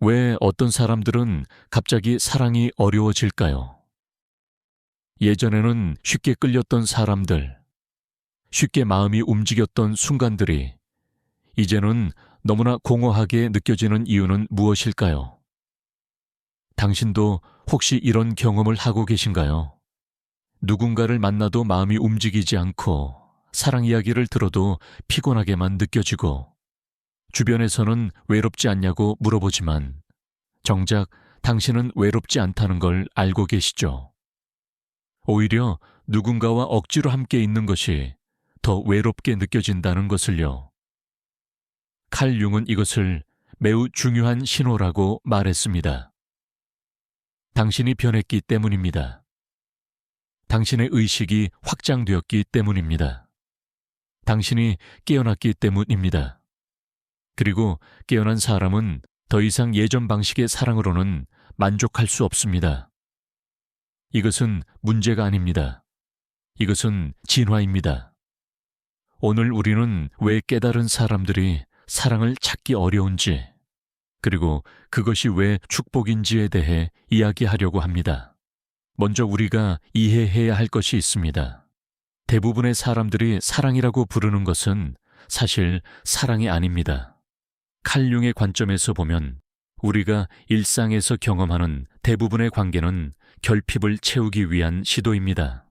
왜 어떤 사람들은 갑자기 사랑이 어려워질까요? 예전에는 쉽게 끌렸던 사람들, 쉽게 마음이 움직였던 순간들이 이제는 너무나 공허하게 느껴지는 이유는 무엇일까요? 당신도 혹시 이런 경험을 하고 계신가요? 누군가를 만나도 마음이 움직이지 않고 사랑 이야기를 들어도 피곤하게만 느껴지고 주변에서는 외롭지 않냐고 물어보지만 정작 당신은 외롭지 않다는 걸 알고 계시죠? 오히려 누군가와 억지로 함께 있는 것이 더 외롭게 느껴진다는 것을요. 칼 융은 이것을 매우 중요한 신호라고 말했습니다. 당신이 변했기 때문입니다. 당신의 의식이 확장되었기 때문입니다. 당신이 깨어났기 때문입니다. 그리고 깨어난 사람은 더 이상 예전 방식의 사랑으로는 만족할 수 없습니다. 이것은 문제가 아닙니다. 이것은 진화입니다. 오늘 우리는 왜 깨달은 사람들이 사랑을 찾기 어려운지, 그리고 그것이 왜 축복인지에 대해 이야기하려고 합니다. 먼저 우리가 이해해야 할 것이 있습니다. 대부분의 사람들이 사랑이라고 부르는 것은 사실 사랑이 아닙니다. 칼 융의 관점에서 보면 우리가 일상에서 경험하는 대부분의 관계는 결핍을 채우기 위한 시도입니다.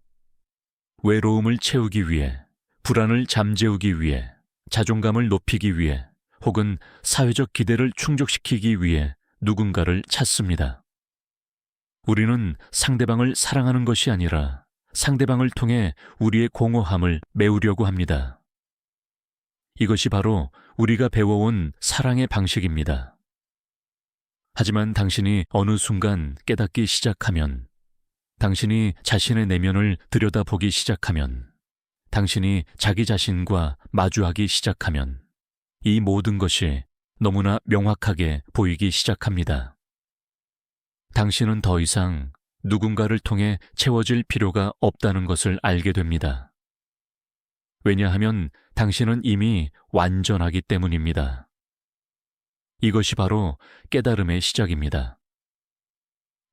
외로움을 채우기 위해, 불안을 잠재우기 위해, 자존감을 높이기 위해, 혹은 사회적 기대를 충족시키기 위해 누군가를 찾습니다. 우리는 상대방을 사랑하는 것이 아니라 상대방을 통해 우리의 공허함을 메우려고 합니다. 이것이 바로 우리가 배워온 사랑의 방식입니다. 하지만 당신이 어느 순간 깨닫기 시작하면, 당신이 자신의 내면을 들여다보기 시작하면, 당신이 자기 자신과 마주하기 시작하면 이 모든 것이 너무나 명확하게 보이기 시작합니다. 당신은 더 이상 누군가를 통해 채워질 필요가 없다는 것을 알게 됩니다. 왜냐하면 당신은 이미 완전하기 때문입니다. 이것이 바로 깨달음의 시작입니다.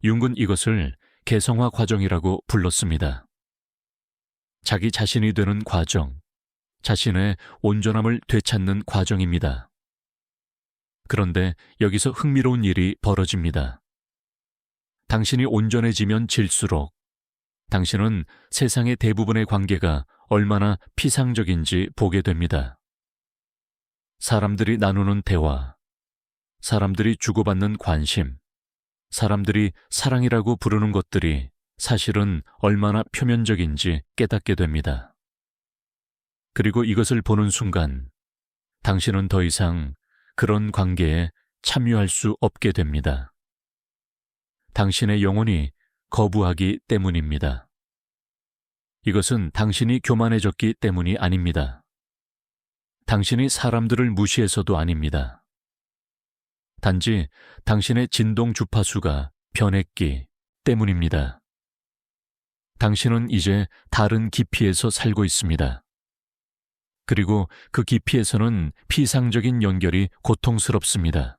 융은 이것을 개성화 과정이라고 불렀습니다. 자기 자신이 되는 과정, 자신의 온전함을 되찾는 과정입니다. 그런데 여기서 흥미로운 일이 벌어집니다. 당신이 온전해지면 질수록 당신은 세상의 대부분의 관계가 얼마나 피상적인지 보게 됩니다. 사람들이 나누는 대화, 사람들이 주고받는 관심, 사람들이 사랑이라고 부르는 것들이 사실은 얼마나 표면적인지 깨닫게 됩니다. 그리고 이것을 보는 순간 당신은 더 이상 그런 관계에 참여할 수 없게 됩니다. 당신의 영혼이 거부하기 때문입니다. 이것은 당신이 교만해졌기 때문이 아닙니다. 당신이 사람들을 무시해서도 아닙니다. 단지 당신의 진동 주파수가 변했기 때문입니다. 당신은 이제 다른 깊이에서 살고 있습니다. 그리고 그 깊이에서는 피상적인 연결이 고통스럽습니다.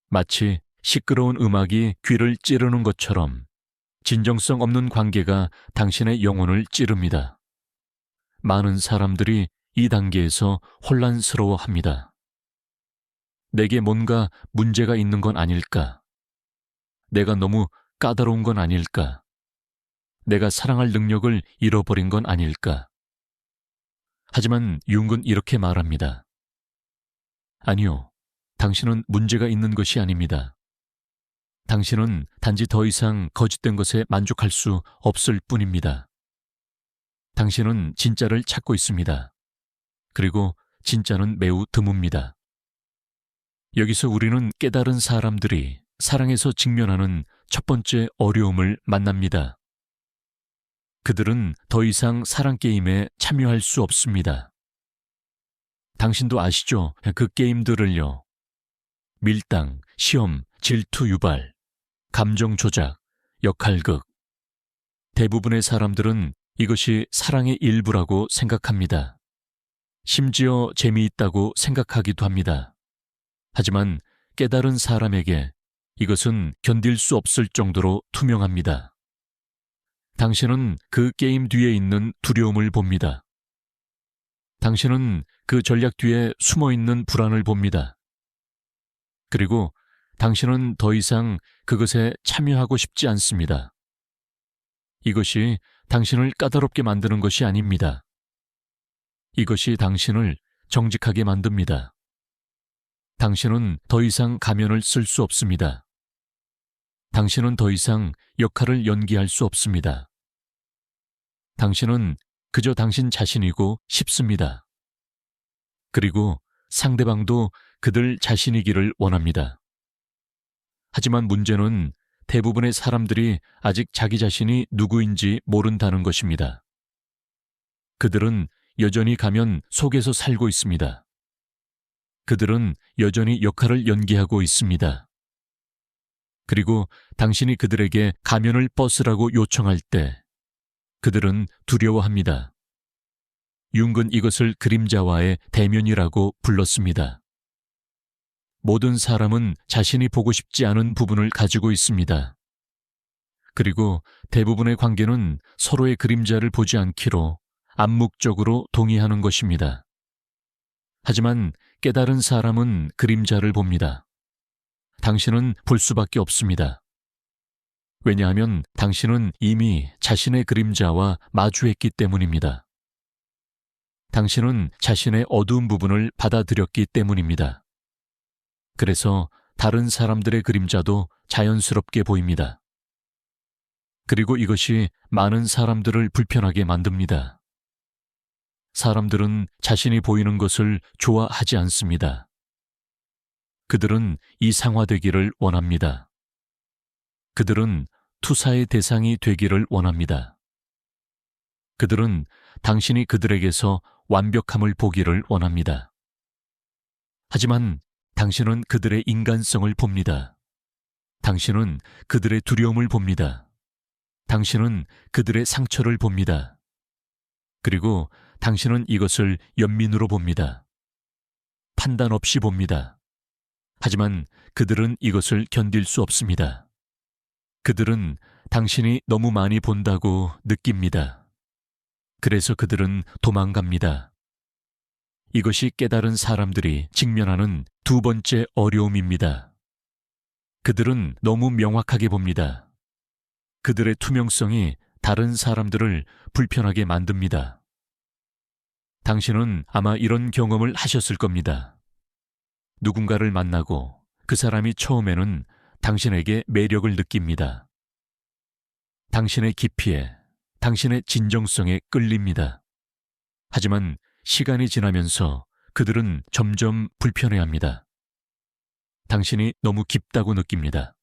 마치 시끄러운 음악이 귀를 찌르는 것처럼 진정성 없는 관계가 당신의 영혼을 찌릅니다. 많은 사람들이 이 단계에서 혼란스러워합니다. 내게 뭔가 문제가 있는 건 아닐까? 내가 너무 까다로운 건 아닐까? 내가 사랑할 능력을 잃어버린 건 아닐까? 하지만 융은 이렇게 말합니다. 아니요, 당신은 문제가 있는 것이 아닙니다. 당신은 단지 더 이상 거짓된 것에 만족할 수 없을 뿐입니다. 당신은 진짜를 찾고 있습니다. 그리고 진짜는 매우 드뭅니다. 여기서 우리는 깨달은 사람들이 사랑에서 직면하는 첫 번째 어려움을 만납니다. 그들은 더 이상 사랑 게임에 참여할 수 없습니다. 당신도 아시죠? 그 게임들을요. 밀당, 시험, 질투 유발, 감정 조작, 역할극. 대부분의 사람들은 이것이 사랑의 일부라고 생각합니다. 심지어 재미있다고 생각하기도 합니다. 하지만 깨달은 사람에게 이것은 견딜 수 없을 정도로 투명합니다. 당신은 그 게임 뒤에 있는 두려움을 봅니다. 당신은 그 전략 뒤에 숨어있는 불안을 봅니다. 그리고 당신은 더 이상 그것에 참여하고 싶지 않습니다. 이것이 당신을 까다롭게 만드는 것이 아닙니다. 이것이 당신을 정직하게 만듭니다. 당신은 더 이상 가면을 쓸 수 없습니다. 당신은 더 이상 역할을 연기할 수 없습니다. 당신은 그저 당신 자신이고 싶습니다. 그리고 상대방도 그들 자신이기를 원합니다. 하지만 문제는 대부분의 사람들이 아직 자기 자신이 누구인지 모른다는 것입니다. 그들은 여전히 가면 속에서 살고 있습니다. 그들은 여전히 역할을 연기하고 있습니다. 그리고 당신이 그들에게 가면을 벗으라고 요청할 때 그들은 두려워합니다. 융은 이것을 그림자와의 대면이라고 불렀습니다. 모든 사람은 자신이 보고 싶지 않은 부분을 가지고 있습니다. 그리고 대부분의 관계는 서로의 그림자를 보지 않기로 암묵적으로 동의하는 것입니다. 하지만 깨달은 사람은 그림자를 봅니다. 당신은 볼 수밖에 없습니다. 왜냐하면 당신은 이미 자신의 그림자와 마주했기 때문입니다. 당신은 자신의 어두운 부분을 받아들였기 때문입니다. 그래서 다른 사람들의 그림자도 자연스럽게 보입니다. 그리고 이것이 많은 사람들을 불편하게 만듭니다. 사람들은 자신이 보이는 것을 좋아하지 않습니다. 그들은 이상화되기를 원합니다. 그들은 투사의 대상이 되기를 원합니다. 그들은 당신이 그들에게서 완벽함을 보기를 원합니다. 하지만 당신은 그들의 인간성을 봅니다. 당신은 그들의 두려움을 봅니다. 당신은 그들의 상처를 봅니다. 그리고 당신은 이것을 연민으로 봅니다. 판단 없이 봅니다. 하지만 그들은 이것을 견딜 수 없습니다. 그들은 당신이 너무 많이 본다고 느낍니다. 그래서 그들은 도망갑니다. 이것이 깨달은 사람들이 직면하는 두 번째 어려움입니다. 그들은 너무 명확하게 봅니다. 그들의 투명성이 다른 사람들을 불편하게 만듭니다. 당신은 아마 이런 경험을 하셨을 겁니다. 누군가를 만나고 그 사람이 처음에는 당신에게 매력을 느낍니다. 당신의 깊이에, 당신의 진정성에 끌립니다. 하지만 시간이 지나면서 그들은 점점 불편해합니다. 당신이 너무 깊다고 느낍니다.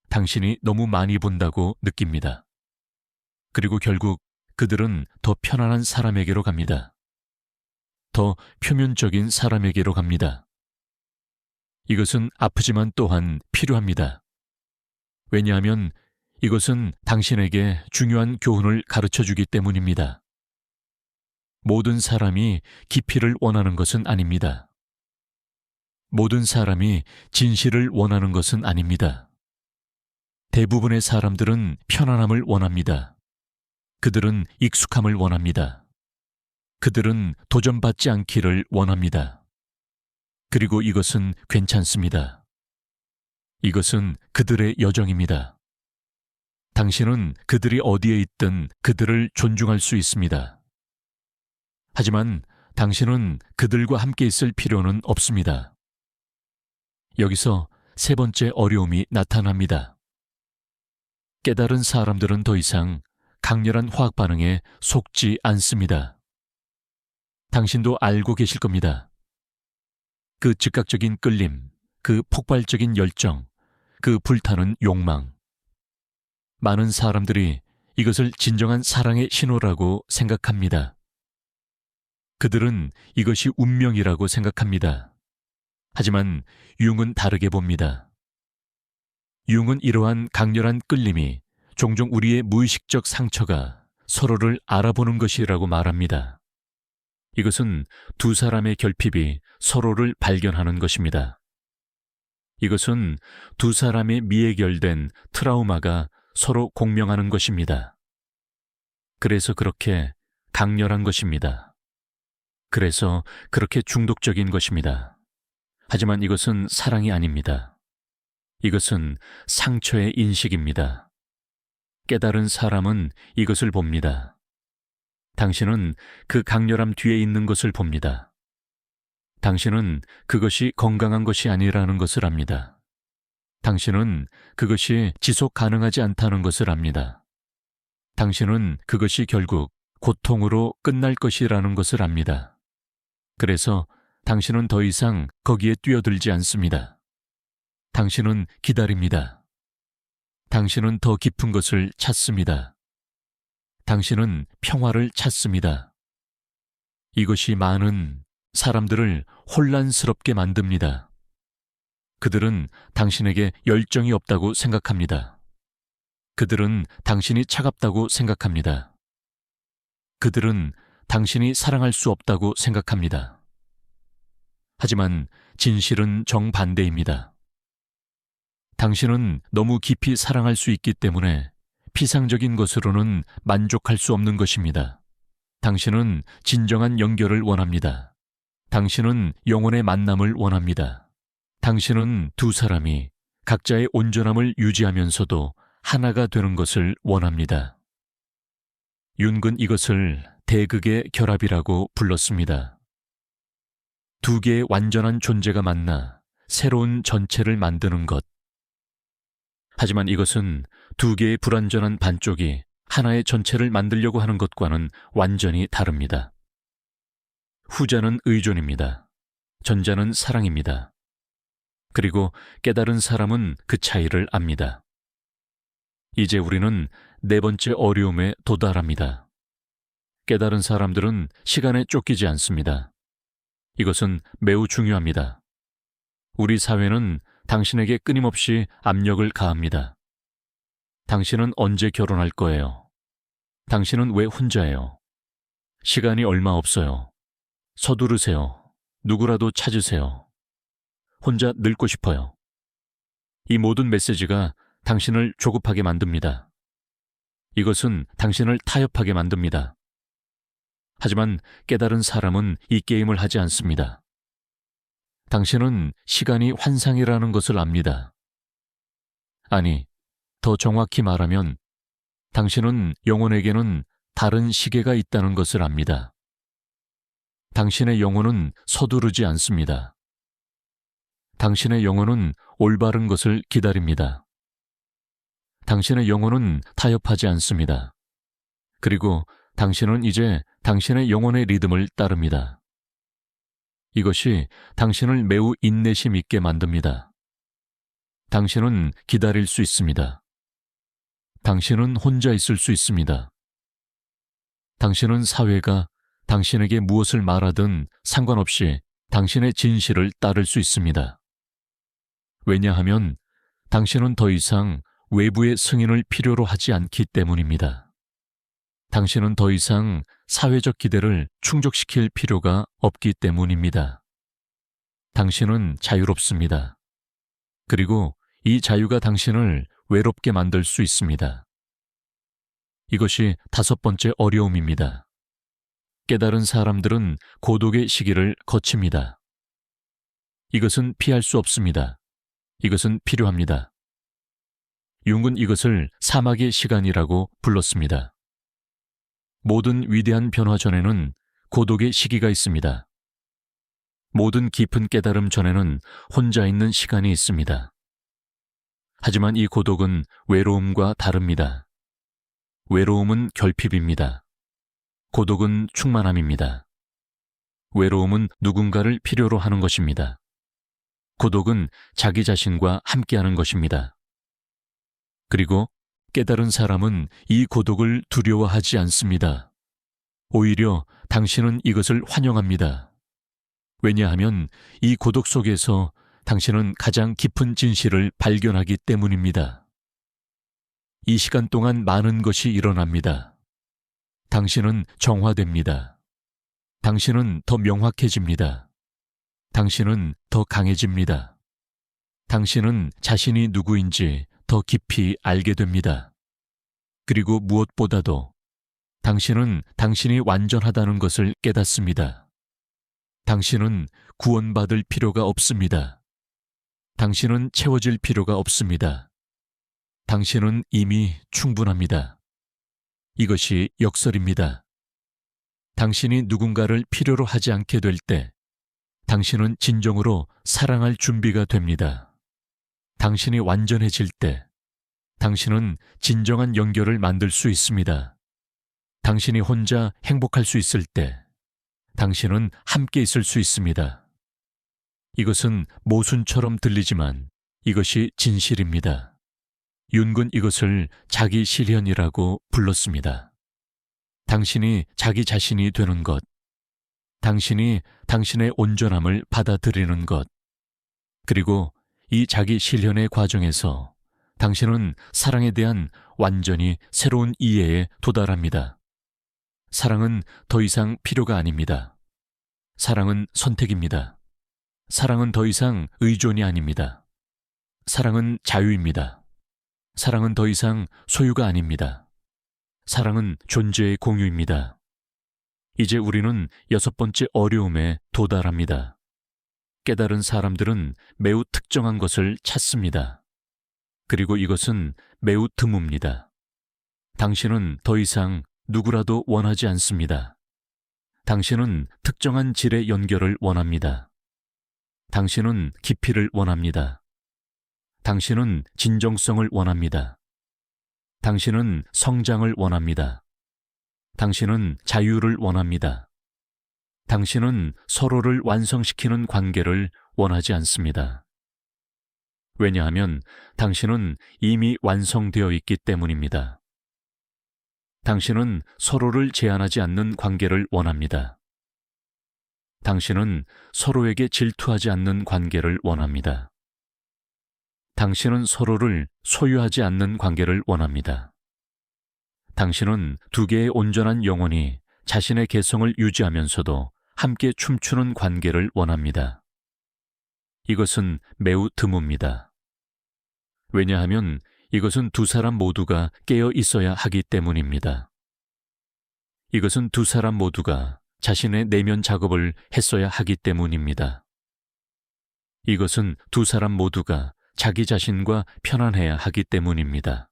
당신이 너무 많이 본다고 느낍니다. 그리고 결국 그들은 더 편안한 사람에게로 갑니다. 더 표면적인 사람에게로 갑니다. 이것은 아프지만 또한 필요합니다. 왜냐하면 이것은 당신에게 중요한 교훈을 가르쳐주기 때문입니다. 모든 사람이 깊이를 원하는 것은 아닙니다. 모든 사람이 진실을 원하는 것은 아닙니다. 대부분의 사람들은 편안함을 원합니다. 그들은 익숙함을 원합니다. 그들은 도전받지 않기를 원합니다. 그리고 이것은 괜찮습니다. 이것은 그들의 여정입니다. 당신은 그들이 어디에 있든 그들을 존중할 수 있습니다. 하지만 당신은 그들과 함께 있을 필요는 없습니다. 여기서 세 번째 어려움이 나타납니다. 깨달은 사람들은 더 이상 강렬한 화학 반응에 속지 않습니다. 당신도 알고 계실 겁니다. 그 즉각적인 끌림, 그 폭발적인 열정, 그 불타는 욕망. 많은 사람들이 이것을 진정한 사랑의 신호라고 생각합니다. 그들은 이것이 운명이라고 생각합니다. 하지만 융은 다르게 봅니다. 융은 이러한 강렬한 끌림이 종종 우리의 무의식적 상처가 서로를 알아보는 것이라고 말합니다. 이것은 두 사람의 결핍이 서로를 발견하는 것입니다. 이것은 두 사람의 미해결된 트라우마가 서로 공명하는 것입니다. 그래서 그렇게 강렬한 것입니다. 그래서 그렇게 중독적인 것입니다. 하지만 이것은 사랑이 아닙니다. 이것은 상처의 인식입니다. 깨달은 사람은 이것을 봅니다. 당신은 그 강렬함 뒤에 있는 것을 봅니다. 당신은 그것이 건강한 것이 아니라는 것을 압니다. 당신은 그것이 지속 가능하지 않다는 것을 압니다. 당신은 그것이 결국 고통으로 끝날 것이라는 것을 압니다. 그래서 당신은 더 이상 거기에 뛰어들지 않습니다. 당신은 기다립니다. 당신은 더 깊은 것을 찾습니다. 당신은 평화를 찾습니다. 이것이 많은 사람들을 혼란스럽게 만듭니다. 그들은 당신에게 열정이 없다고 생각합니다. 그들은 당신이 차갑다고 생각합니다. 그들은 당신이 사랑할 수 없다고 생각합니다. 하지만 진실은 정반대입니다. 당신은 너무 깊이 사랑할 수 있기 때문에 피상적인 것으로는 만족할 수 없는 것입니다. 당신은 진정한 연결을 원합니다. 당신은 영혼의 만남을 원합니다. 당신은 두 사람이 각자의 온전함을 유지하면서도 하나가 되는 것을 원합니다. 윤근 이것을 대극의 결합이라고 불렀습니다. 두 개의 완전한 존재가 만나 새로운 전체를 만드는 것. 하지만 이것은 두 개의 불완전한 반쪽이 하나의 전체를 만들려고 하는 것과는 완전히 다릅니다. 후자는 의존입니다. 전자는 사랑입니다. 그리고 깨달은 사람은 그 차이를 압니다. 이제 우리는 네 번째 어려움에 도달합니다. 깨달은 사람들은 시간에 쫓기지 않습니다. 이것은 매우 중요합니다. 우리 사회는 당신에게 끊임없이 압력을 가합니다. 당신은 언제 결혼할 거예요? 당신은 왜 혼자예요? 시간이 얼마 없어요. 서두르세요. 누구라도 찾으세요. 혼자 늙고 싶어요. 이 모든 메시지가 당신을 조급하게 만듭니다. 이것은 당신을 타협하게 만듭니다. 하지만 깨달은 사람은 이 게임을 하지 않습니다. 당신은 시간이 환상이라는 것을 압니다. 아니, 더 정확히 말하면 당신은 영혼에게는 다른 시계가 있다는 것을 압니다. 당신의 영혼은 서두르지 않습니다. 당신의 영혼은 올바른 것을 기다립니다. 당신의 영혼은 타협하지 않습니다. 그리고 당신은 이제 당신의 영혼의 리듬을 따릅니다. 이것이 당신을 매우 인내심 있게 만듭니다. 당신은 기다릴 수 있습니다. 당신은 혼자 있을 수 있습니다. 당신은 사회가 당신에게 무엇을 말하든 상관없이 당신의 진실을 따를 수 있습니다. 왜냐하면 당신은 더 이상 외부의 승인을 필요로 하지 않기 때문입니다. 당신은 더 이상 사회적 기대를 충족시킬 필요가 없기 때문입니다. 당신은 자유롭습니다. 그리고 이 자유가 당신을 외롭게 만들 수 있습니다. 이것이 다섯 번째 어려움입니다. 깨달은 사람들은 고독의 시기를 거칩니다. 이것은 피할 수 없습니다. 이것은 필요합니다. 융은 이것을 사막의 시간이라고 불렀습니다. 모든 위대한 변화 전에는 고독의 시기가 있습니다. 모든 깊은 깨달음 전에는 혼자 있는 시간이 있습니다. 하지만 이 고독은 외로움과 다릅니다. 외로움은 결핍입니다. 고독은 충만함입니다. 외로움은 누군가를 필요로 하는 것입니다. 고독은 자기 자신과 함께하는 것입니다. 그리고 깨달은 사람은 이 고독을 두려워하지 않습니다. 오히려 당신은 이것을 환영합니다. 왜냐하면 이 고독 속에서 당신은 가장 깊은 진실을 발견하기 때문입니다. 이 시간 동안 많은 것이 일어납니다. 당신은 정화됩니다. 당신은 더 명확해집니다. 당신은 더 강해집니다. 당신은 자신이 누구인지 더 깊이 알게 됩니다. 그리고 무엇보다도 당신은 당신이 완전하다는 것을 깨닫습니다. 당신은 구원받을 필요가 없습니다. 당신은 채워질 필요가 없습니다. 당신은 이미 충분합니다. 이것이 역설입니다. 당신이 누군가를 필요로 하지 않게 될 때, 당신은 진정으로 사랑할 준비가 됩니다. 당신이 완전해질 때, 당신은 진정한 연결을 만들 수 있습니다. 당신이 혼자 행복할 수 있을 때, 당신은 함께 있을 수 있습니다. 이것은 모순처럼 들리지만 이것이 진실입니다. 윤군 이것을 자기 실현이라고 불렀습니다. 당신이 자기 자신이 되는 것, 당신이 당신의 온전함을 받아들이는 것, 그리고 이 자기 실현의 과정에서 당신은 사랑에 대한 완전히 새로운 이해에 도달합니다. 사랑은 더 이상 필요가 아닙니다. 사랑은 선택입니다. 사랑은 더 이상 의존이 아닙니다. 사랑은 자유입니다. 사랑은 더 이상 소유가 아닙니다. 사랑은 존재의 공유입니다. 이제 우리는 6번째 어려움에 도달합니다. 깨달은 사람들은 매우 특정한 것을 찾습니다. 그리고 이것은 매우 드뭅니다. 당신은 더 이상 누구라도 원하지 않습니다. 당신은 특정한 질의 연결을 원합니다. 당신은 깊이를 원합니다. 당신은 진정성을 원합니다. 당신은 성장을 원합니다. 당신은 자유를 원합니다. 당신은 서로를 완성시키는 관계를 원하지 않습니다. 왜냐하면 당신은 이미 완성되어 있기 때문입니다. 당신은 서로를 제한하지 않는 관계를 원합니다. 당신은 서로에게 질투하지 않는 관계를 원합니다. 당신은 서로를 소유하지 않는 관계를 원합니다. 당신은 두 개의 온전한 영혼이 자신의 개성을 유지하면서도 함께 춤추는 관계를 원합니다. 이것은 매우 드뭅니다. 왜냐하면 이것은 두 사람 모두가 깨어 있어야 하기 때문입니다. 이것은 두 사람 모두가 자신의 내면 작업을 했어야 하기 때문입니다. 이것은 두 사람 모두가 자기 자신과 편안해야 하기 때문입니다.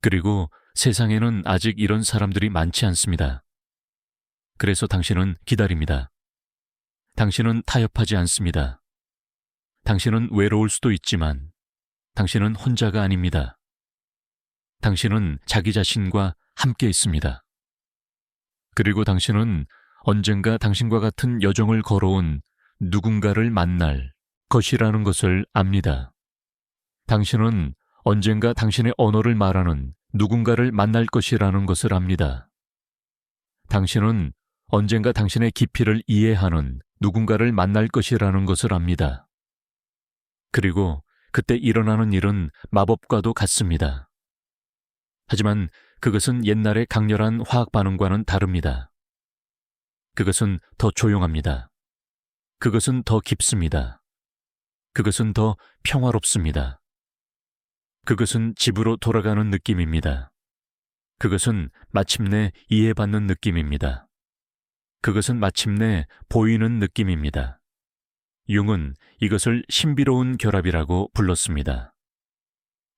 그리고 세상에는 아직 이런 사람들이 많지 않습니다. 그래서 당신은 기다립니다. 당신은 타협하지 않습니다. 당신은 외로울 수도 있지만 당신은 혼자가 아닙니다. 당신은 자기 자신과 함께 있습니다. 그리고 당신은 언젠가 당신과 같은 여정을 걸어온 누군가를 만날 것이라는 것을 압니다. 당신은 언젠가 당신의 언어를 말하는 누군가를 만날 것이라는 것을 압니다. 당신은 언젠가 당신의 깊이를 이해하는 누군가를 만날 것이라는 것을 압니다. 그리고 그때 일어나는 일은 마법과도 같습니다. 하지만 그것은 옛날의 강렬한 화학 반응과는 다릅니다. 그것은 더 조용합니다. 그것은 더 깊습니다. 그것은 더 평화롭습니다. 그것은 집으로 돌아가는 느낌입니다. 그것은 마침내 이해받는 느낌입니다. 그것은 마침내 보이는 느낌입니다. 융은 이것을 신비로운 결합이라고 불렀습니다.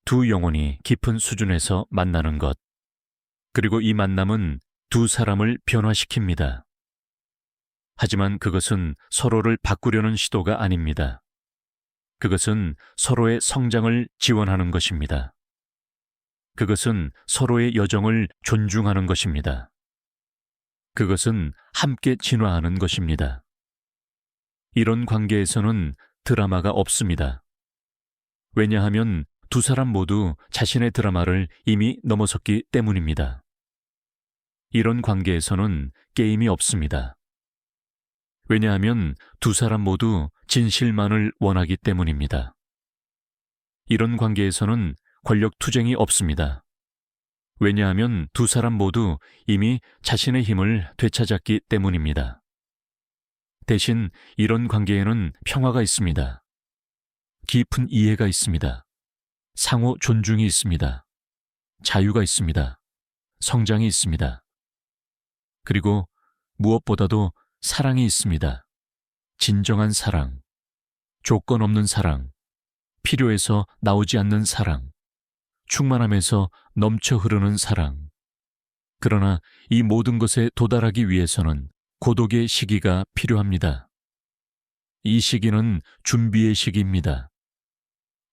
두 영혼이 깊은 수준에서 만나는 것, 그리고 이 만남은 두 사람을 변화시킵니다. 하지만 그것은 서로를 바꾸려는 시도가 아닙니다. 그것은 서로의 성장을 지원하는 것입니다. 그것은 서로의 여정을 존중하는 것입니다. 그것은 함께 진화하는 것입니다. 이런 관계에서는 드라마가 없습니다. 왜냐하면 두 사람 모두 자신의 드라마를 이미 넘어섰기 때문입니다. 이런 관계에서는 게임이 없습니다. 왜냐하면 두 사람 모두 진실만을 원하기 때문입니다. 이런 관계에서는 권력 투쟁이 없습니다. 왜냐하면 두 사람 모두 이미 자신의 힘을 되찾았기 때문입니다. 대신 이런 관계에는 평화가 있습니다. 깊은 이해가 있습니다. 상호 존중이 있습니다. 자유가 있습니다. 성장이 있습니다. 그리고 무엇보다도 사랑이 있습니다. 진정한 사랑, 조건 없는 사랑, 필요해서 나오지 않는 사랑, 충만함에서 넘쳐 흐르는 사랑. 그러나 이 모든 것에 도달하기 위해서는 고독의 시기가 필요합니다. 이 시기는 준비의 시기입니다.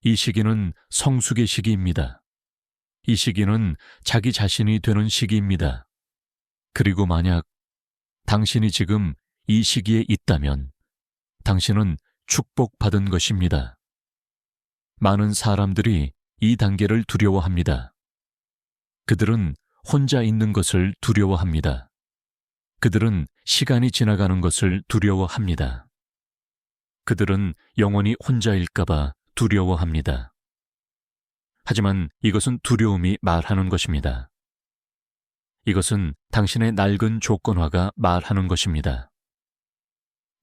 이 시기는 성숙의 시기입니다. 이 시기는 자기 자신이 되는 시기입니다. 그리고 만약 당신이 지금 이 시기에 있다면 당신은 축복받은 것입니다. 많은 사람들이 이 단계를 두려워합니다. 그들은 혼자 있는 것을 두려워합니다. 그들은 시간이 지나가는 것을 두려워합니다. 그들은 영원히 혼자일까봐 두려워합니다. 하지만 이것은 두려움이 말하는 것입니다. 이것은 당신의 낡은 조건화가 말하는 것입니다.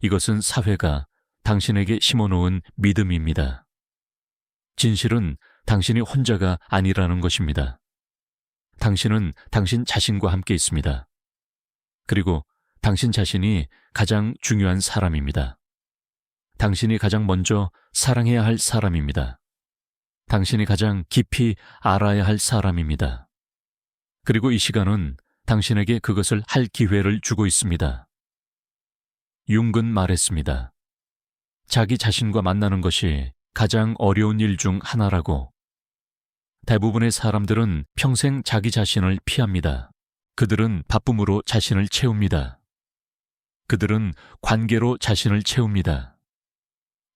이것은 사회가 당신에게 심어놓은 믿음입니다. 진실은 당신이 혼자가 아니라는 것입니다. 당신은 당신 자신과 함께 있습니다. 그리고 당신 자신이 가장 중요한 사람입니다. 당신이 가장 먼저 사랑해야 할 사람입니다. 당신이 가장 깊이 알아야 할 사람입니다. 그리고 이 시간은 당신에게 그것을 할 기회를 주고 있습니다. 융은 말했습니다. 자기 자신과 만나는 것이 가장 어려운 일 중 하나라고. 대부분의 사람들은 평생 자기 자신을 피합니다. 그들은 바쁨으로 자신을 채웁니다. 그들은 관계로 자신을 채웁니다.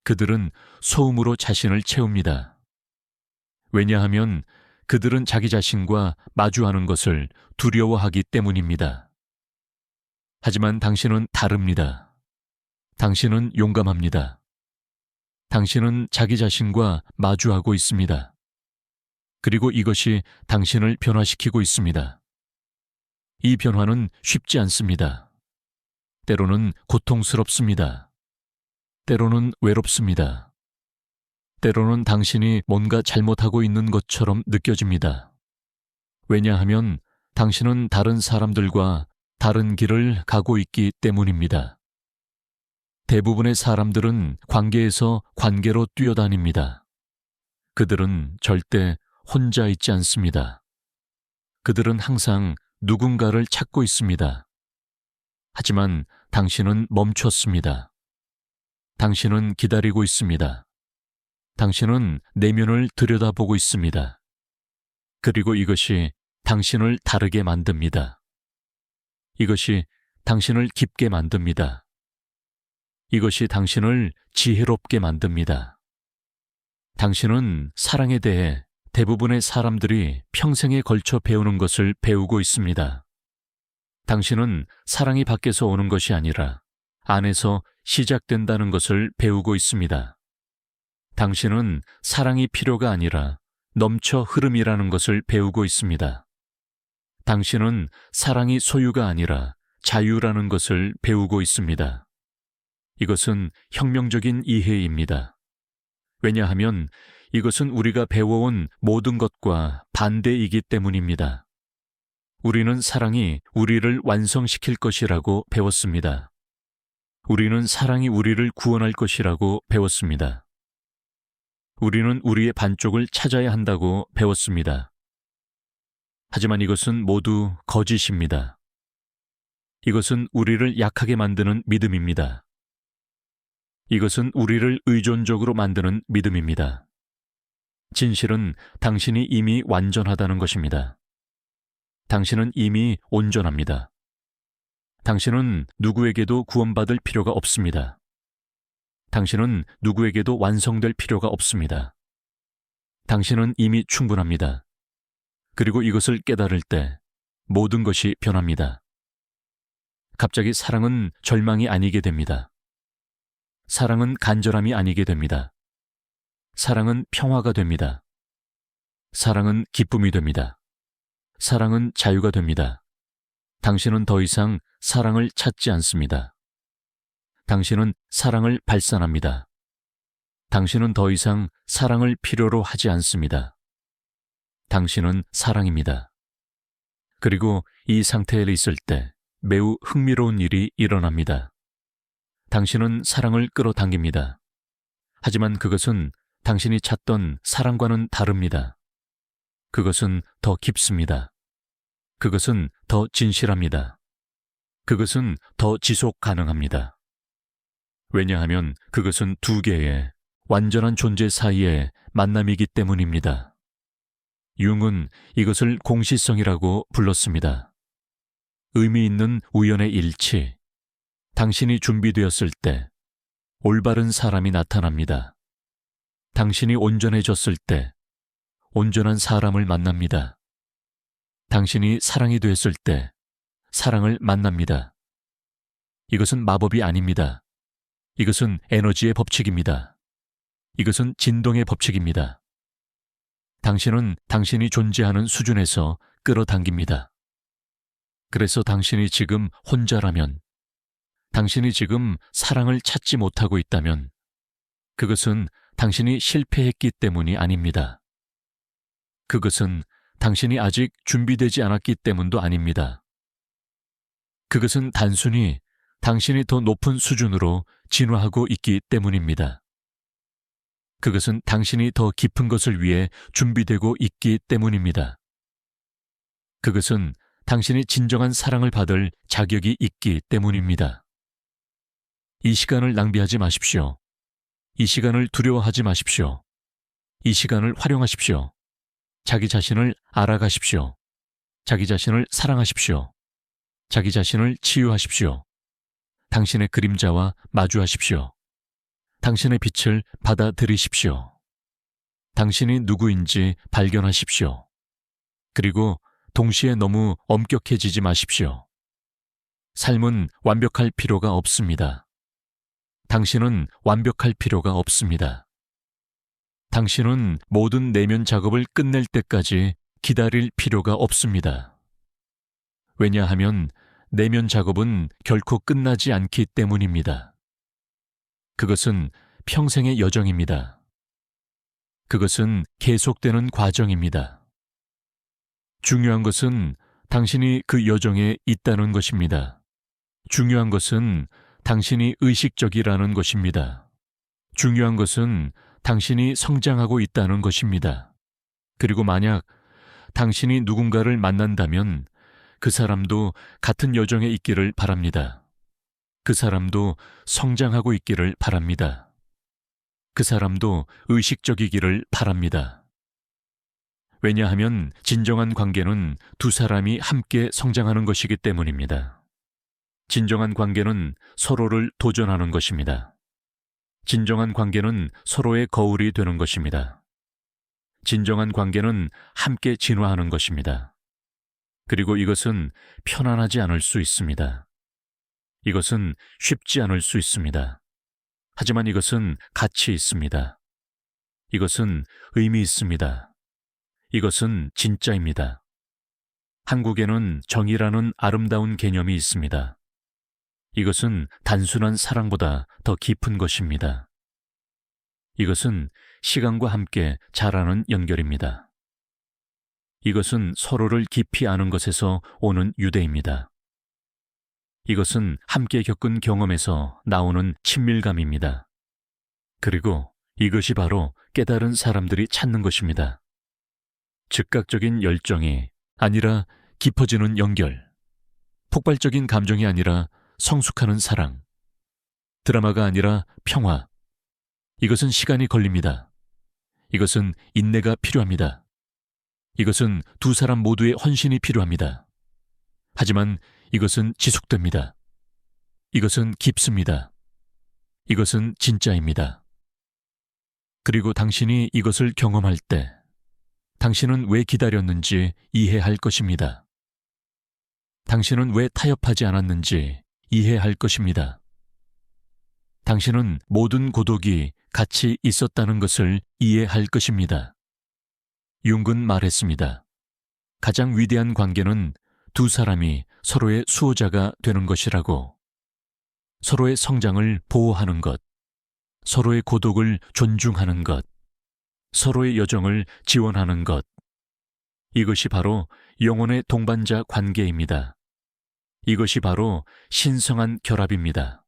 그들은 소음으로 자신을 채웁니다. 왜냐하면 그들은 자기 자신과 마주하는 것을 두려워하기 때문입니다. 하지만 당신은 다릅니다. 당신은 용감합니다. 당신은 자기 자신과 마주하고 있습니다. 그리고 이것이 당신을 변화시키고 있습니다. 이 변화는 쉽지 않습니다. 때로는 고통스럽습니다. 때로는 외롭습니다. 때로는 당신이 뭔가 잘못하고 있는 것처럼 느껴집니다. 왜냐하면 당신은 다른 사람들과 다른 길을 가고 있기 때문입니다. 대부분의 사람들은 관계에서 관계로 뛰어다닙니다. 그들은 절대 혼자 있지 않습니다. 그들은 항상 누군가를 찾고 있습니다. 하지만 당신은 멈췄습니다. 당신은 기다리고 있습니다. 당신은 내면을 들여다보고 있습니다. 그리고 이것이 당신을 다르게 만듭니다. 이것이 당신을 깊게 만듭니다. 이것이 당신을 지혜롭게 만듭니다. 당신은 사랑에 대해 대부분의 사람들이 평생에 걸쳐 배우는 것을 배우고 있습니다. 당신은 사랑이 밖에서 오는 것이 아니라 안에서 시작된다는 것을 배우고 있습니다. 당신은 사랑이 필요가 아니라 넘쳐 흐름이라는 것을 배우고 있습니다. 당신은 사랑이 소유가 아니라 자유라는 것을 배우고 있습니다. 이것은 혁명적인 이해입니다. 왜냐하면 이것은 우리가 배워온 모든 것과 반대이기 때문입니다. 우리는 사랑이 우리를 완성시킬 것이라고 배웠습니다. 우리는 사랑이 우리를 구원할 것이라고 배웠습니다. 우리는 우리의 반쪽을 찾아야 한다고 배웠습니다. 하지만 이것은 모두 거짓입니다. 이것은 우리를 약하게 만드는 믿음입니다. 이것은 우리를 의존적으로 만드는 믿음입니다. 진실은 당신이 이미 완전하다는 것입니다. 당신은 이미 온전합니다. 당신은 누구에게도 구원받을 필요가 없습니다. 당신은 누구에게도 완성될 필요가 없습니다. 당신은 이미 충분합니다. 그리고 이것을 깨달을 때 모든 것이 변합니다. 갑자기 사랑은 절망이 아니게 됩니다. 사랑은 간절함이 아니게 됩니다. 사랑은 평화가 됩니다. 사랑은 기쁨이 됩니다. 사랑은 자유가 됩니다. 당신은 더 이상 사랑을 찾지 않습니다. 당신은 사랑을 발산합니다. 당신은 더 이상 사랑을 필요로 하지 않습니다. 당신은 사랑입니다. 그리고 이 상태에 있을 때 매우 흥미로운 일이 일어납니다. 당신은 사랑을 끌어당깁니다. 하지만 그것은 당신이 찾던 사랑과는 다릅니다. 그것은 더 깊습니다. 그것은 더 진실합니다. 그것은 더 지속 가능합니다. 왜냐하면 그것은 두 개의 완전한 존재 사이의 만남이기 때문입니다. 융은 이것을 공시성이라고 불렀습니다. 의미 있는 우연의 일치. 당신이 준비되었을 때 올바른 사람이 나타납니다. 당신이 온전해졌을 때 온전한 사람을 만납니다. 당신이 사랑이 되었을 때 사랑을 만납니다. 이것은 마법이 아닙니다. 이것은 에너지의 법칙입니다. 이것은 진동의 법칙입니다. 당신은 당신이 존재하는 수준에서 끌어당깁니다. 그래서 당신이 지금 혼자라면, 당신이 지금 사랑을 찾지 못하고 있다면, 그것은 당신이 실패했기 때문이 아닙니다. 그것은 당신이 아직 준비되지 않았기 때문도 아닙니다. 그것은 단순히 당신이 더 높은 수준으로 진화하고 있기 때문입니다. 그것은 당신이 더 깊은 것을 위해 준비되고 있기 때문입니다. 그것은 당신이 진정한 사랑을 받을 자격이 있기 때문입니다. 이 시간을 낭비하지 마십시오. 이 시간을 두려워하지 마십시오. 이 시간을 활용하십시오. 자기 자신을 알아가십시오. 자기 자신을 사랑하십시오. 자기 자신을 치유하십시오. 당신의 그림자와 마주하십시오. 당신의 빛을 받아들이십시오. 당신이 누구인지 발견하십시오. 그리고 동시에 너무 엄격해지지 마십시오. 삶은 완벽할 필요가 없습니다. 당신은 완벽할 필요가 없습니다. 당신은 모든 내면 작업을 끝낼 때까지 기다릴 필요가 없습니다. 왜냐하면 내면 작업은 결코 끝나지 않기 때문입니다. 그것은 평생의 여정입니다. 그것은 계속되는 과정입니다. 중요한 것은 당신이 그 여정에 있다는 것입니다. 중요한 것은 당신이 의식적이라는 것입니다. 중요한 것은 당신이 성장하고 있다는 것입니다. 그리고 만약 당신이 누군가를 만난다면 그 사람도 같은 여정에 있기를 바랍니다. 그 사람도 성장하고 있기를 바랍니다. 그 사람도 의식적이기를 바랍니다. 왜냐하면 진정한 관계는 두 사람이 함께 성장하는 것이기 때문입니다. 진정한 관계는 서로를 도전하는 것입니다. 진정한 관계는 서로의 거울이 되는 것입니다. 진정한 관계는 함께 진화하는 것입니다. 그리고 이것은 편안하지 않을 수 있습니다. 이것은 쉽지 않을 수 있습니다. 하지만 이것은 가치 있습니다. 이것은 의미 있습니다. 이것은 진짜입니다. 한국에는 정이라는 아름다운 개념이 있습니다. 이것은 단순한 사랑보다 더 깊은 것입니다. 이것은 시간과 함께 자라는 연결입니다. 이것은 서로를 깊이 아는 것에서 오는 유대입니다. 이것은 함께 겪은 경험에서 나오는 친밀감입니다. 그리고 이것이 바로 깨달은 사람들이 찾는 것입니다. 즉각적인 열정이 아니라 깊어지는 연결, 폭발적인 감정이 아니라 성숙하는 사랑, 드라마가 아니라 평화. 이것은 시간이 걸립니다. 이것은 인내가 필요합니다. 이것은 두 사람 모두의 헌신이 필요합니다. 하지만 이것은 지속됩니다. 이것은 깊습니다. 이것은 진짜입니다. 그리고 당신이 이것을 경험할 때 당신은 왜 기다렸는지 이해할 것입니다. 당신은 왜 타협하지 않았는지 이해할 것입니다. 당신은 모든 고독이 같이 있었다는 것을 이해할 것입니다. 융은 말했습니다. 가장 위대한 관계는 두 사람이 서로의 수호자가 되는 것이라고. 서로의 성장을 보호하는 것, 서로의 고독을 존중하는 것, 서로의 여정을 지원하는 것, 이것이 바로 영혼의 동반자 관계입니다. 이것이 바로 신성한 결합입니다.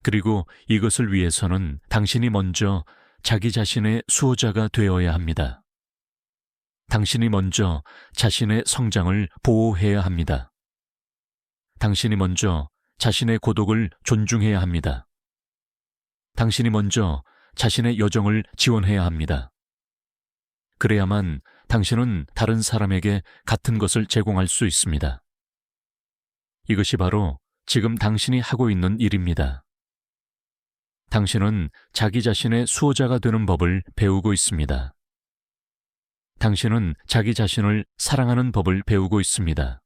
그리고 이것을 위해서는 당신이 먼저 자기 자신의 수호자가 되어야 합니다. 당신이 먼저 자신의 성장을 보호해야 합니다. 당신이 먼저 자신의 고독을 존중해야 합니다. 당신이 먼저 자신의 여정을 지원해야 합니다. 그래야만 당신은 다른 사람에게 같은 것을 제공할 수 있습니다. 이것이 바로 지금 당신이 하고 있는 일입니다. 당신은 자기 자신의 수호자가 되는 법을 배우고 있습니다. 당신은 자기 자신을 사랑하는 법을 배우고 있습니다.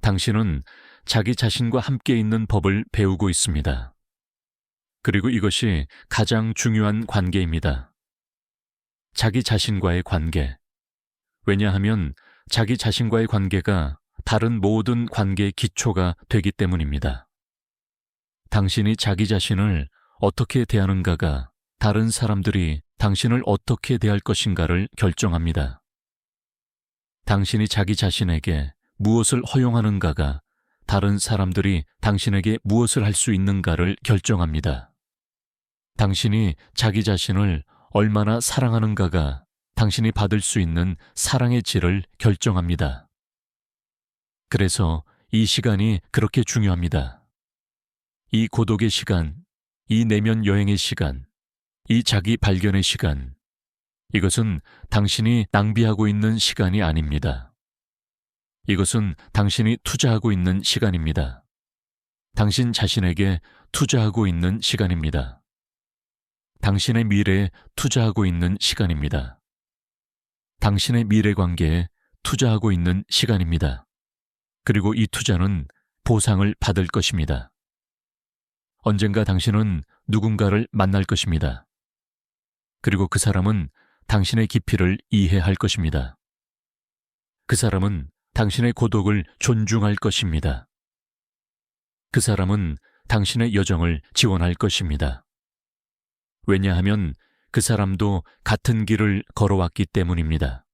당신은 자기 자신과 함께 있는 법을 배우고 있습니다. 그리고 이것이 가장 중요한 관계입니다. 자기 자신과의 관계. 왜냐하면 자기 자신과의 관계가 다른 모든 관계의 기초가 되기 때문입니다. 당신이 자기 자신을 어떻게 대하는가가 다른 사람들이 당신을 어떻게 대할 것인가를 결정합니다. 당신이 자기 자신에게 무엇을 허용하는가가 다른 사람들이 당신에게 무엇을 할 수 있는가를 결정합니다. 당신이 자기 자신을 얼마나 사랑하는가가 당신이 받을 수 있는 사랑의 질을 결정합니다. 그래서 이 시간이 그렇게 중요합니다. 이 고독의 시간, 이 내면 여행의 시간, 이 자기 발견의 시간, 이것은 당신이 낭비하고 있는 시간이 아닙니다. 이것은 당신이 투자하고 있는 시간입니다. 당신 자신에게 투자하고 있는 시간입니다. 당신의 미래에 투자하고 있는 시간입니다. 당신의 미래 관계에 투자하고 있는 시간입니다. 그리고 이 투자는 보상을 받을 것입니다. 언젠가 당신은 누군가를 만날 것입니다. 그리고 그 사람은 당신의 깊이를 이해할 것입니다. 그 사람은 당신의 고독을 존중할 것입니다. 그 사람은 당신의 여정을 지원할 것입니다. 왜냐하면 그 사람도 같은 길을 걸어왔기 때문입니다.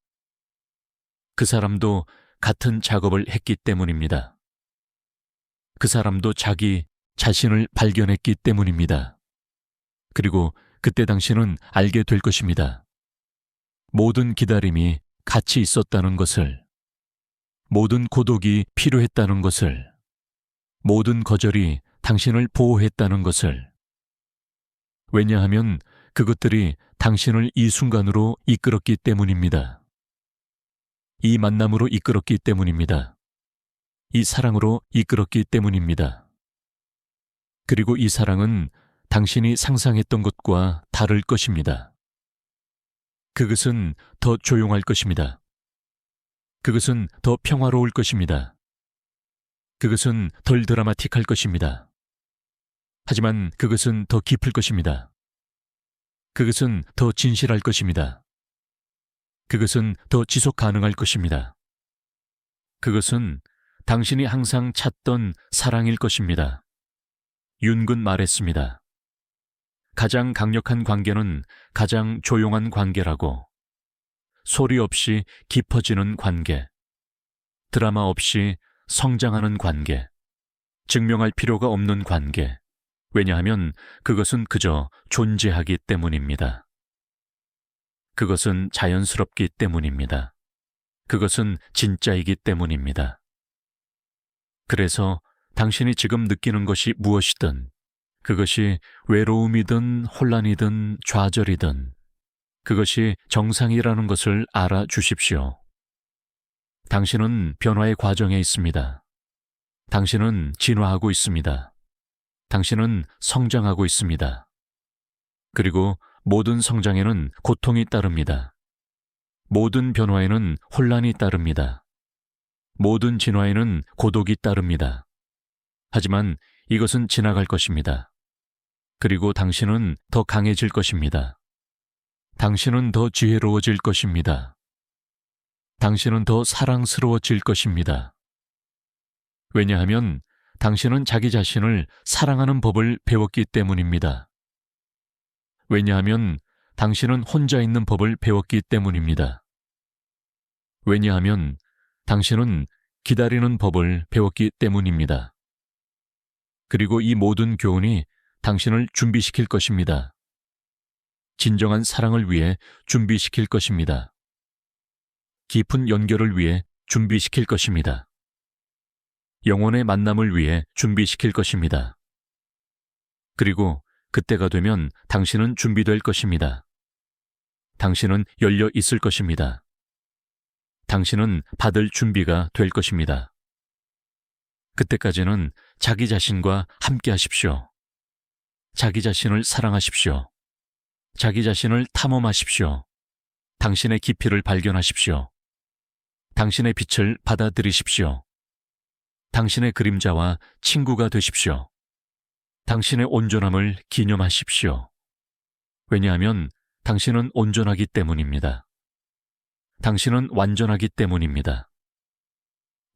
그 사람도 같은 작업을 했기 때문입니다. 그 사람도 자기 자신을 발견했기 때문입니다. 그리고 그때 당신은 알게 될 것입니다. 모든 기다림이 가치 있었다는 것을, 모든 고독이 필요했다는 것을, 모든 거절이 당신을 보호했다는 것을. 왜냐하면 그것들이 당신을 이 순간으로 이끌었기 때문입니다. 이 만남으로 이끌었기 때문입니다. 이 사랑으로 이끌었기 때문입니다. 그리고 이 사랑은 당신이 상상했던 것과 다를 것입니다. 그것은 더 조용할 것입니다. 그것은 더 평화로울 것입니다. 그것은 덜 드라마틱할 것입니다. 하지만 그것은 더 깊을 것입니다. 그것은 더 진실할 것입니다. 그것은 더 지속 가능할 것입니다. 그것은 당신이 항상 찾던 사랑일 것입니다. 윤근 말했습니다. 가장 강력한 관계는 가장 조용한 관계라고. 소리 없이 깊어지는 관계, 드라마 없이 성장하는 관계, 증명할 필요가 없는 관계. 왜냐하면 그것은 그저 존재하기 때문입니다. 그것은 자연스럽기 때문입니다. 그것은 진짜이기 때문입니다. 그래서 당신이 지금 느끼는 것이 무엇이든, 그것이 외로움이든 혼란이든 좌절이든, 그것이 정상이라는 것을 알아주십시오. 당신은 변화의 과정에 있습니다. 당신은 진화하고 있습니다. 당신은 성장하고 있습니다. 그리고 모든 성장에는 고통이 따릅니다. 모든 변화에는 혼란이 따릅니다. 모든 진화에는 고독이 따릅니다. 하지만 이것은 지나갈 것입니다. 그리고 당신은 더 강해질 것입니다. 당신은 더 지혜로워질 것입니다. 당신은 더 사랑스러워질 것입니다. 왜냐하면 당신은 자기 자신을 사랑하는 법을 배웠기 때문입니다. 왜냐하면 당신은 혼자 있는 법을 배웠기 때문입니다. 왜냐하면 당신은 기다리는 법을 배웠기 때문입니다. 그리고 이 모든 교훈이 당신을 준비시킬 것입니다. 진정한 사랑을 위해 준비시킬 것입니다. 깊은 연결을 위해 준비시킬 것입니다. 영혼의 만남을 위해 준비시킬 것입니다. 그리고 그때가 되면 당신은 준비될 것입니다. 당신은 열려 있을 것입니다. 당신은 받을 준비가 될 것입니다. 그때까지는 자기 자신과 함께 하십시오. 자기 자신을 사랑하십시오. 자기 자신을 탐험하십시오. 당신의 깊이를 발견하십시오. 당신의 빛을 받아들이십시오. 당신의 그림자와 친구가 되십시오. 당신의 온전함을 기념하십시오. 왜냐하면 당신은 온전하기 때문입니다. 당신은 완전하기 때문입니다.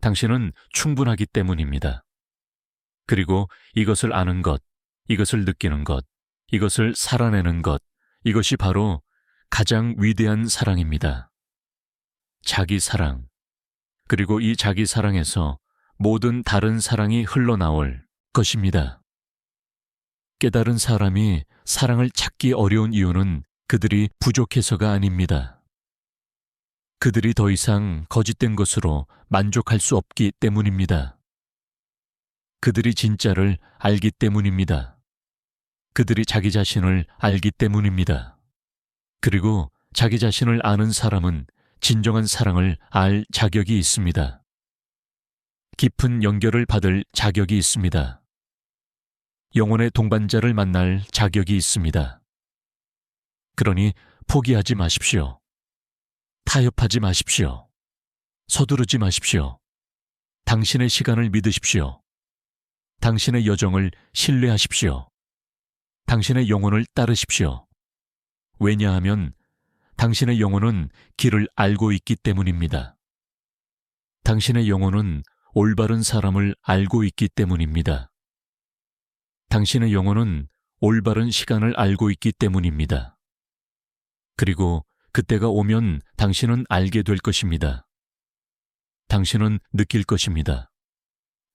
당신은 충분하기 때문입니다. 그리고 이것을 아는 것, 이것을 느끼는 것, 이것을 살아내는 것, 이것이 바로 가장 위대한 사랑입니다. 자기 사랑. 그리고 이 자기 사랑에서 모든 다른 사랑이 흘러나올 것입니다. 깨달은 사람이 사랑을 찾기 어려운 이유는 그들이 부족해서가 아닙니다. 그들이 더 이상 거짓된 것으로 만족할 수 없기 때문입니다. 그들이 진짜를 알기 때문입니다. 그들이 자기 자신을 알기 때문입니다. 그리고 자기 자신을 아는 사람은 진정한 사랑을 알 자격이 있습니다. 깊은 연결을 받을 자격이 있습니다. 영혼의 동반자를 만날 자격이 있습니다. 그러니 포기하지 마십시오. 타협하지 마십시오. 서두르지 마십시오. 당신의 시간을 믿으십시오. 당신의 여정을 신뢰하십시오. 당신의 영혼을 따르십시오. 왜냐하면 당신의 영혼은 길을 알고 있기 때문입니다. 당신의 영혼은 올바른 사람을 알고 있기 때문입니다. 당신의 영혼은 올바른 시간을 알고 있기 때문입니다. 그리고 그때가 오면 당신은 알게 될 것입니다. 당신은 느낄 것입니다.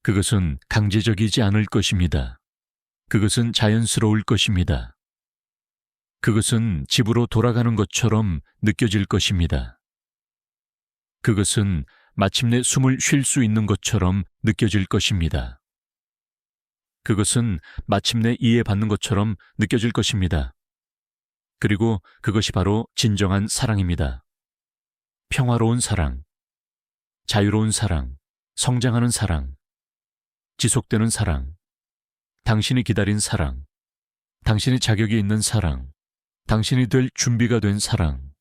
그것은 강제적이지 않을 것입니다. 그것은 자연스러울 것입니다. 그것은 집으로 돌아가는 것처럼 느껴질 것입니다. 그것은 마침내 숨을 쉴 수 있는 것처럼 느껴질 것입니다. 그것은 마침내 이해받는 것처럼 느껴질 것입니다. 그리고 그것이 바로 진정한 사랑입니다. 평화로운 사랑, 자유로운 사랑, 성장하는 사랑, 지속되는 사랑, 당신이 기다린 사랑, 당신이 자격이 있는 사랑, 당신이 될 준비가 된 사랑.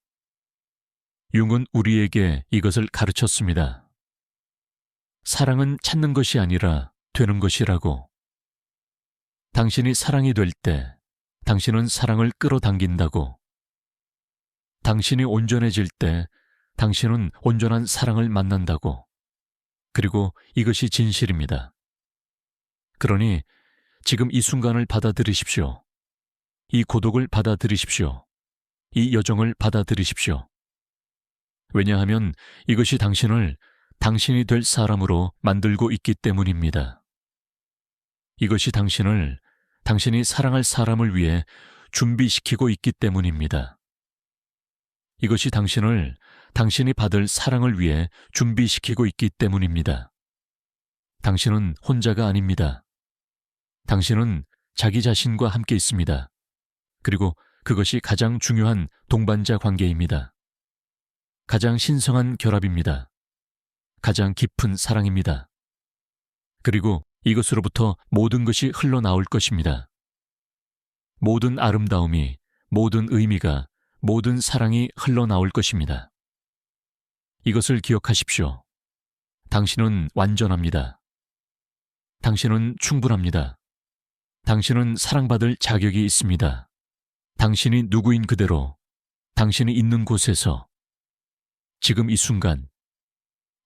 융은 우리에게 이것을 가르쳤습니다. 사랑은 찾는 것이 아니라 되는 것이라고. 당신이 사랑이 될 때 당신은 사랑을 끌어당긴다고. 당신이 온전해질 때 당신은 온전한 사랑을 만난다고. 그리고 이것이 진실입니다. 그러니 지금 이 순간을 받아들이십시오. 이 고독을 받아들이십시오. 이 여정을 받아들이십시오. 왜냐하면 이것이 당신을 당신이 될 사람으로 만들고 있기 때문입니다. 이것이 당신을 당신이 사랑할 사람을 위해 준비시키고 있기 때문입니다. 이것이 당신을 당신이 받을 사랑을 위해 준비시키고 있기 때문입니다. 당신은 혼자가 아닙니다. 당신은 자기 자신과 함께 있습니다. 그리고 그것이 가장 중요한 동반자 관계입니다. 가장 신성한 결합입니다. 가장 깊은 사랑입니다. 그리고 이것으로부터 모든 것이 흘러나올 것입니다. 모든 아름다움이, 모든 의미가, 모든 사랑이 흘러나올 것입니다. 이것을 기억하십시오. 당신은 완전합니다. 당신은 충분합니다. 당신은 사랑받을 자격이 있습니다. 당신이 누구인 그대로, 당신이 있는 곳에서, 지금 이 순간,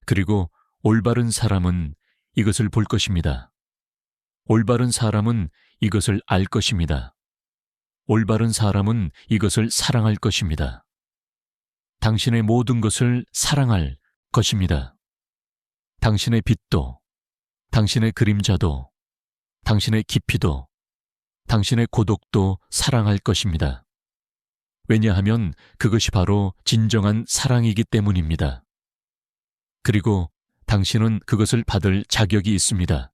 그리고 올바른 사람은 이것을 볼 것입니다. 올바른 사람은 이것을 알 것입니다. 올바른 사람은 이것을 사랑할 것입니다. 당신의 모든 것을 사랑할 것입니다. 당신의 빛도, 당신의 그림자도, 당신의 깊이도, 당신의 고독도 사랑할 것입니다. 왜냐하면 그것이 바로 진정한 사랑이기 때문입니다. 그리고 당신은 그것을 받을 자격이 있습니다.